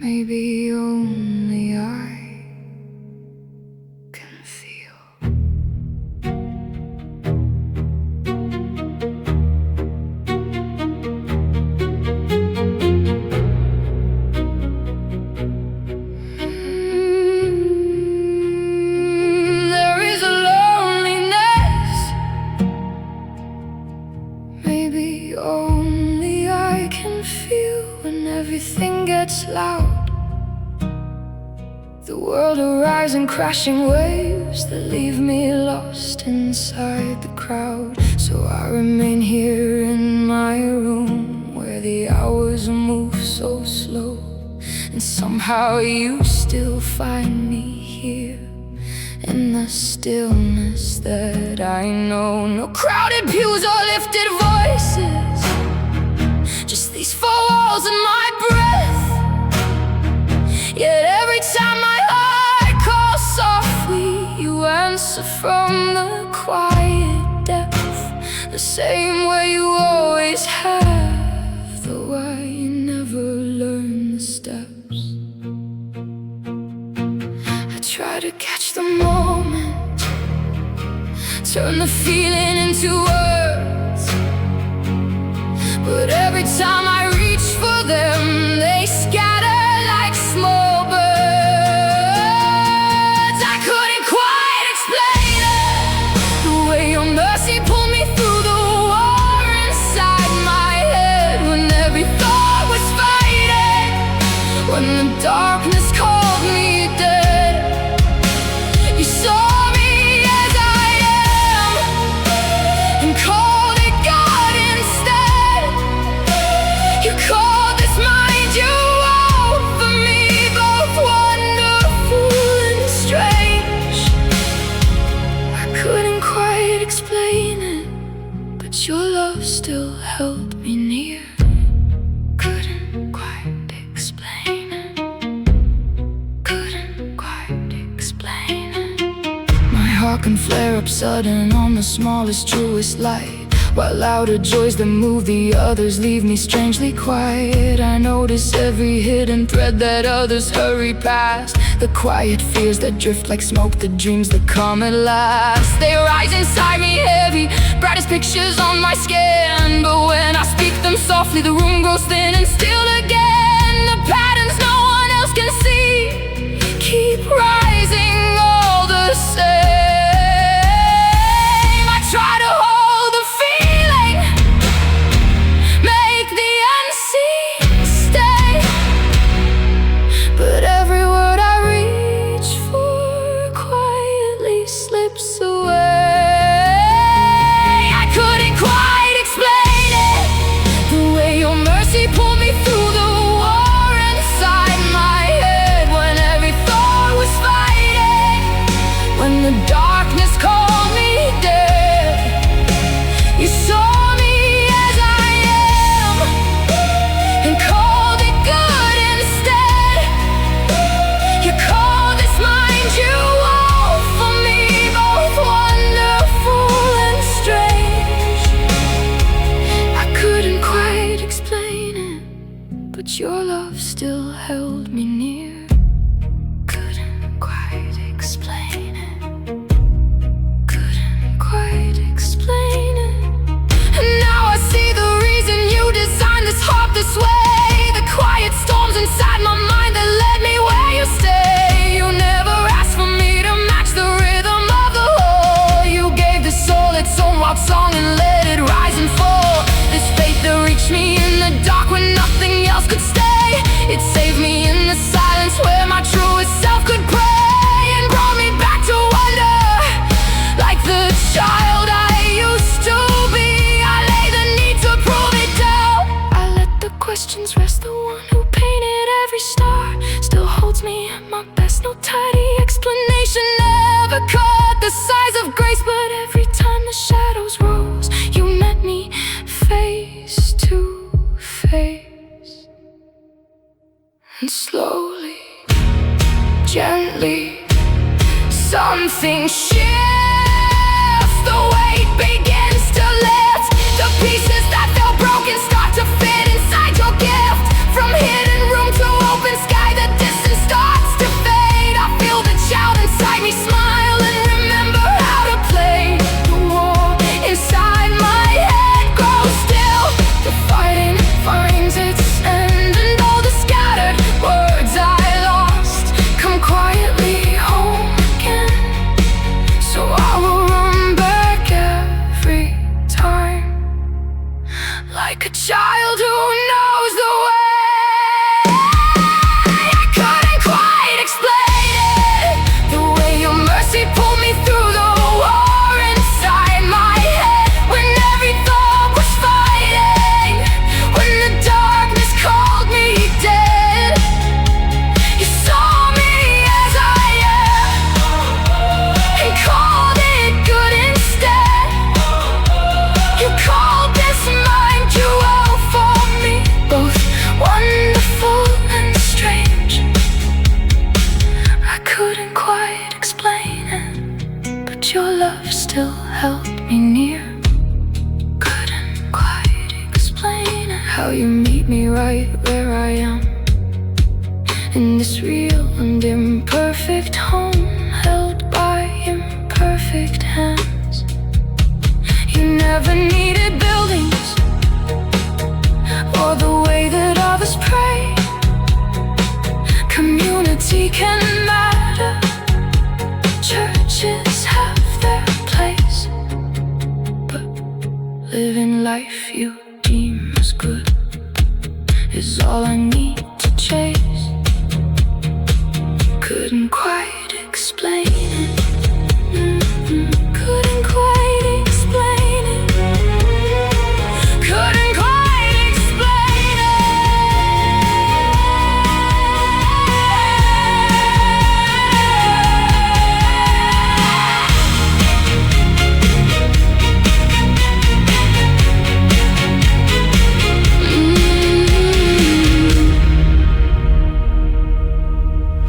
Maybe only I can feel. There is a loneliness. Maybe only I can feel when everything gets loud. The world arrives in crashing waves that leave me lost inside the crowd. So I remain here in my room, where the hours move so slow. And somehow you still find me here, in the stillness that I know. No crowded pews or lifted voices, just these four walls and my breath. Yet every time my heart calls softly, you answer from the quiet depth, the same way you always have, though I never learn the steps. I try to catch the moment, turn the feeling into words, but every time I reach for them, they scatter like small birds. I couldn't quite explain it, the way your mercy pulled me through the war inside my head, when every thought was fighting, when the darkness called me dead. You saw me as I am and called it God instead. You called this mind you own for me, both wonderful and strange. I couldn't quite explain it, but your love still held me near. Couldn't quite explain it, couldn't quite explain it. My heart can flare up sudden on the smallest, truest light, while louder joys that move the others leave me strangely quiet. I notice every hidden thread that others hurry past, the quiet fears that drift like smoke, the dreams that come at last. They rise inside me heavy, bright as pictures on my skin, but when I speak them softly, the room grows thin and still again. The patterns no one else can see keep rising all the same. I try to hold the feeling, make the unseen stay, but every word I reach for quietly slips away. I couldn't quite explain it, the way your mercy pulled me through the war inside my head, when every thought was fighting, when the darkness called me dead. You saw me as I am and called it good instead. You called this mind you own for me, both wonderful and strange. I couldn't quite explain it, but your love still held me near. Couldn't quite explain it, couldn't quite explain it. And now I see the reason you designed this heart this way, the quiet storms inside my mind that led me where you stay. You never asked for me to match the rhythm of the whole. You gave the soul its own wild song and let it rise and fall. This faith that reached me in the dark when nothing else could stay. It saved me in the silence where my truest self could pray, and brought me back to wonder, like the child I used to be. I lay the need to prove it down. I let the questions rest. The one who painted every star still holds me at my best. No tidy explanation ever cut the size of grace, but every time the shadows rose, you met me face to face. And slowly, gently, something shifts. The weight begins to lift. The pieces that felt broken start to fit inside your gift. From hidden room to open sky, right where I am, in this real and imperfect home, held by imperfect hands. You never needed buildings or the way that others pray. Community can matter, churches have their place, but living life you deem as good is all I need to chase. Couldn't quite explain it.